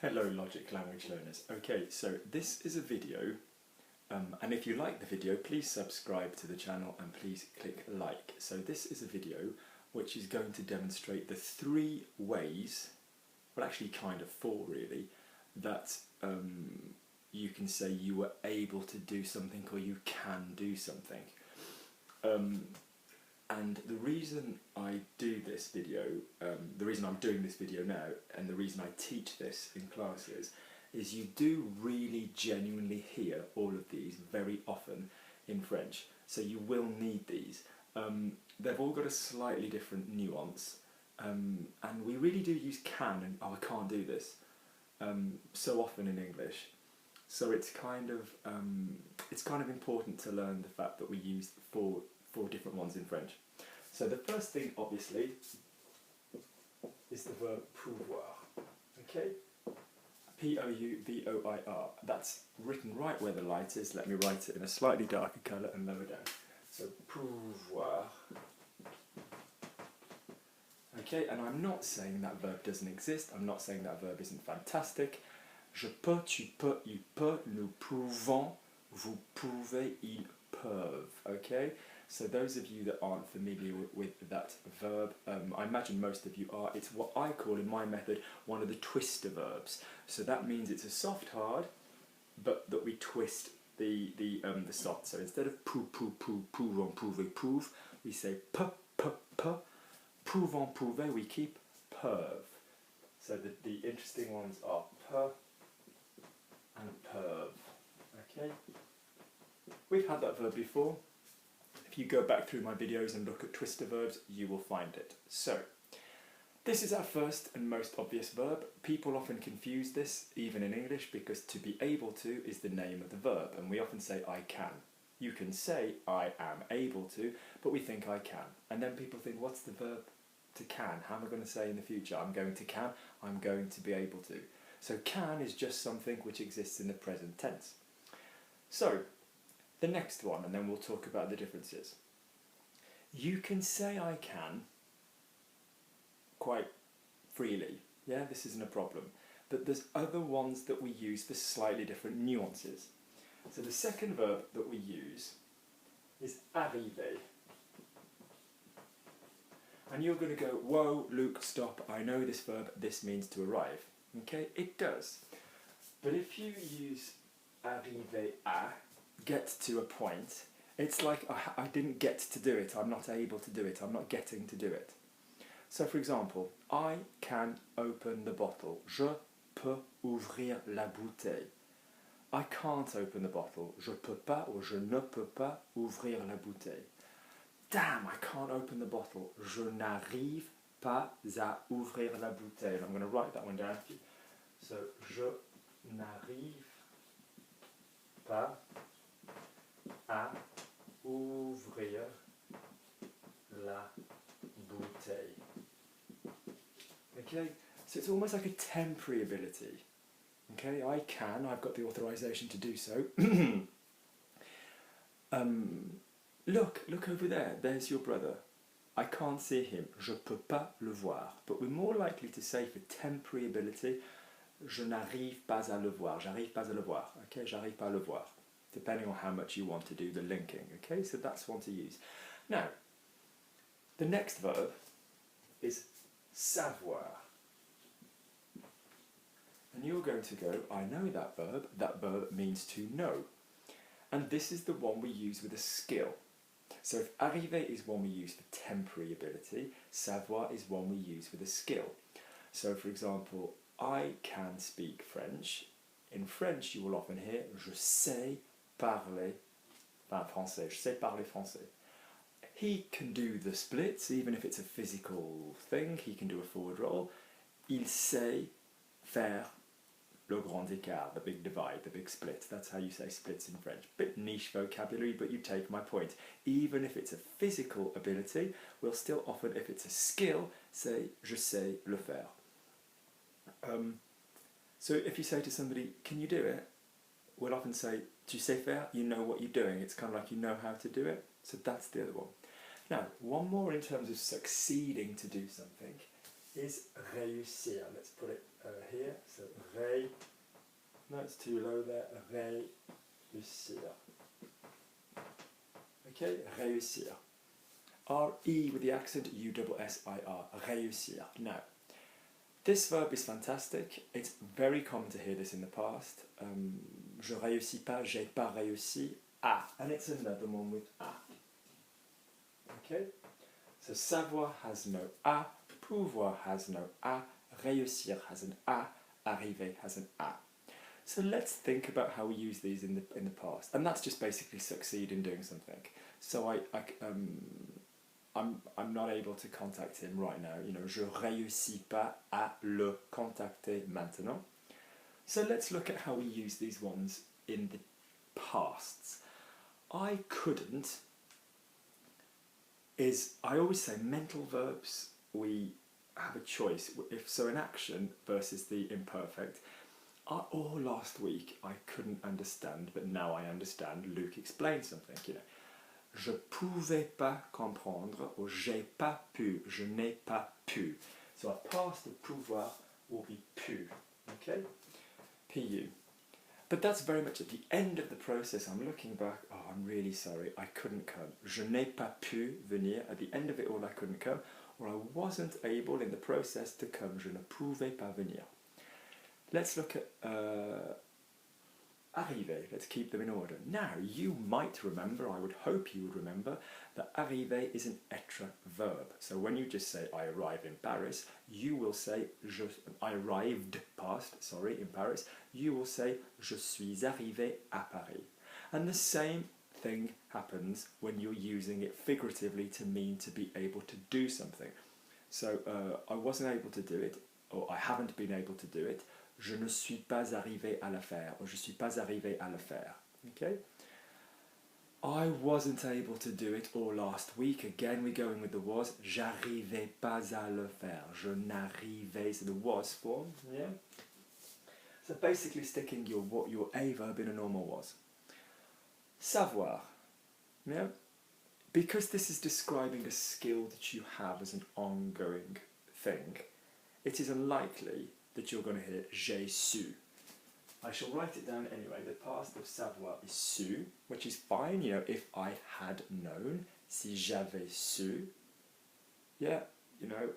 Hello Logic Language Learners. Okay, so this is a video, and if you like the video, please subscribe to the channel and please click like. So this is a video which is going to demonstrate the 3 ways, well actually kind of 4 really, that you can say you were able to do something or you can do something. And the reason I do this video, the reason I'm doing this video now, and the reason I teach this in classes, is you do really genuinely hear all of these very often in French. So you will need these. They've all got a slightly different nuance, and we really do use can and oh I can't do this so often in English. So it's kind of important to learn the fact that we use four different ones in French. So the first thing, obviously, is the verb pouvoir. Okay? P-O-U-V-O-I-R. That's written right where the light is. Let me write it in a slightly darker colour and lower down. So pouvoir. Okay, and I'm not saying that verb doesn't exist. I'm not saying that verb isn't fantastic. Je peux, tu peux, il peut, nous pouvons, vous pouvez, ils peuvent. Okay? So those of you that aren't familiar with that verb, I imagine most of you are, it's what I call in my method one of the twister verbs. So that means it's a soft hard, but that we twist the soft. So instead of pou, pou, pou, pouvons, pouvez, pouve, we say p, p, p, pouvons, pouvez, we keep perv. So the interesting ones are p and perv. Okay? We've had that verb before. If you go back through my videos and look at twister verbs, you will find it. So, this is our first and most obvious verb. People often confuse this, even in English, because to be able to is the name of the verb, and we often say I can. You can say I am able to, but we think I can. And then people think, what's the verb to can? How am I going to say in the future? I'm going to can, I'm going to be able to. So can is just something which exists in the present tense. So, the next one, and then we'll talk about the differences. You can say I can quite freely, yeah, this isn't a problem, but there's other ones that we use for slightly different nuances. So the second verb that we use is arriver. And you're going to go, whoa, Luke, stop, I know this verb, this means to arrive. Okay, it does. But if you use arriver à, get to a point, it's like I didn't get to do it, I'm not able to do it, I'm not getting to do it. So for example, I can open the bottle. Je peux ouvrir la bouteille. I can't open the bottle. Je peux pas or je ne peux pas ouvrir la bouteille. Damn, I can't open the bottle. Je n'arrive pas à ouvrir la bouteille. And I'm going to write that one down for you. So, je n'arrive pas à ouvrir la bouteille. Okay, so it's almost like a temporary ability. Okay, I can, I've got the authorization to do so. Look over there, there's your brother. I can't see him, je peux pas le voir. But we're more likely to say for temporary ability, je n'arrive pas à le voir, j'arrive pas à le voir. Okay, j'arrive pas à le voir. Depending on how much you want to do the linking, okay? So that's one to use. Now, the next verb is savoir. And you're going to go, I know that verb means to know. And this is the one we use with a skill. So if arriver is one we use for temporary ability, savoir is one we use with a skill. So for example, I can speak French. In French you will often hear, je sais parler, français, je sais parler français. He can do the splits, even if it's a physical thing, he can do a forward roll. Il sait faire le grand écart, the big divide, the big split. That's how you say splits in French. Bit niche vocabulary, but you take my point. Even if it's a physical ability, we'll still often, if it's a skill, say, je sais le faire. So if you say to somebody, can you do it? We'll often say, tu sais faire, you know what you're doing. It's kind of like you know how to do it. So that's the other one. Now, one more in terms of succeeding to do something is réussir. Let's put it here. So réussir. No, it's too low there. Réussir. Okay, réussir. R-E with the accent, U-S-S-I-R. Réussir. Now, this verb is fantastic. It's very common to hear this in the past. Je réussis pas, j'ai pas réussi. Ah, and it's another one with ah. Okay? So savoir has no a, pouvoir has no a, réussir has an a, arriver has an a. So let's think about how we use these in the past, and that's just basically succeed in doing something. So I'm not able to contact him right now. You know, je réussis pas à le contacter maintenant. So let's look at how we use these ones in the pasts. I couldn't is, I always say mental verbs, we have a choice. If so, an action versus the imperfect. Or last week I couldn't understand, but now I understand. Luke explained something, you know. Je pouvais pas comprendre, or j'ai pas pu, je n'ai pas pu. So our past of pouvoir will be pu, okay? Pu. But that's very much at the end of the process. I'm looking back, oh, I'm really sorry, I couldn't come. Je n'ai pas pu venir. At the end of it all, I couldn't come, or I wasn't able in the process to come. Je ne pouvais pas venir. Let's look at arriver. Let's keep them in order. Now, you might remember, I would hope you would remember, that arriver is an être verb. So when you just say, I arrived in Paris, you will say, I arrived in Paris, you will say, je suis arrivé à Paris. And the same thing happens when you're using it figuratively to mean to be able to do something. So I wasn't able to do it, or I haven't been able to do it. Je ne suis pas arrivé à le faire, or je suis pas arrivé à le faire. Okay? I wasn't able to do it all last week. Again, we're going with the was. J'arrivais pas à le faire. Je n'arrivais, so the was form. Yeah? So basically sticking your a verb in a normal was. Savoir. Yeah? Because this is describing a skill that you have as an ongoing thing, it is unlikely that you're going to hear j'ai su. I shall write it down anyway. The past of savoir is su, which is fine, you know, if I had known, si j'avais su. Yeah, you know,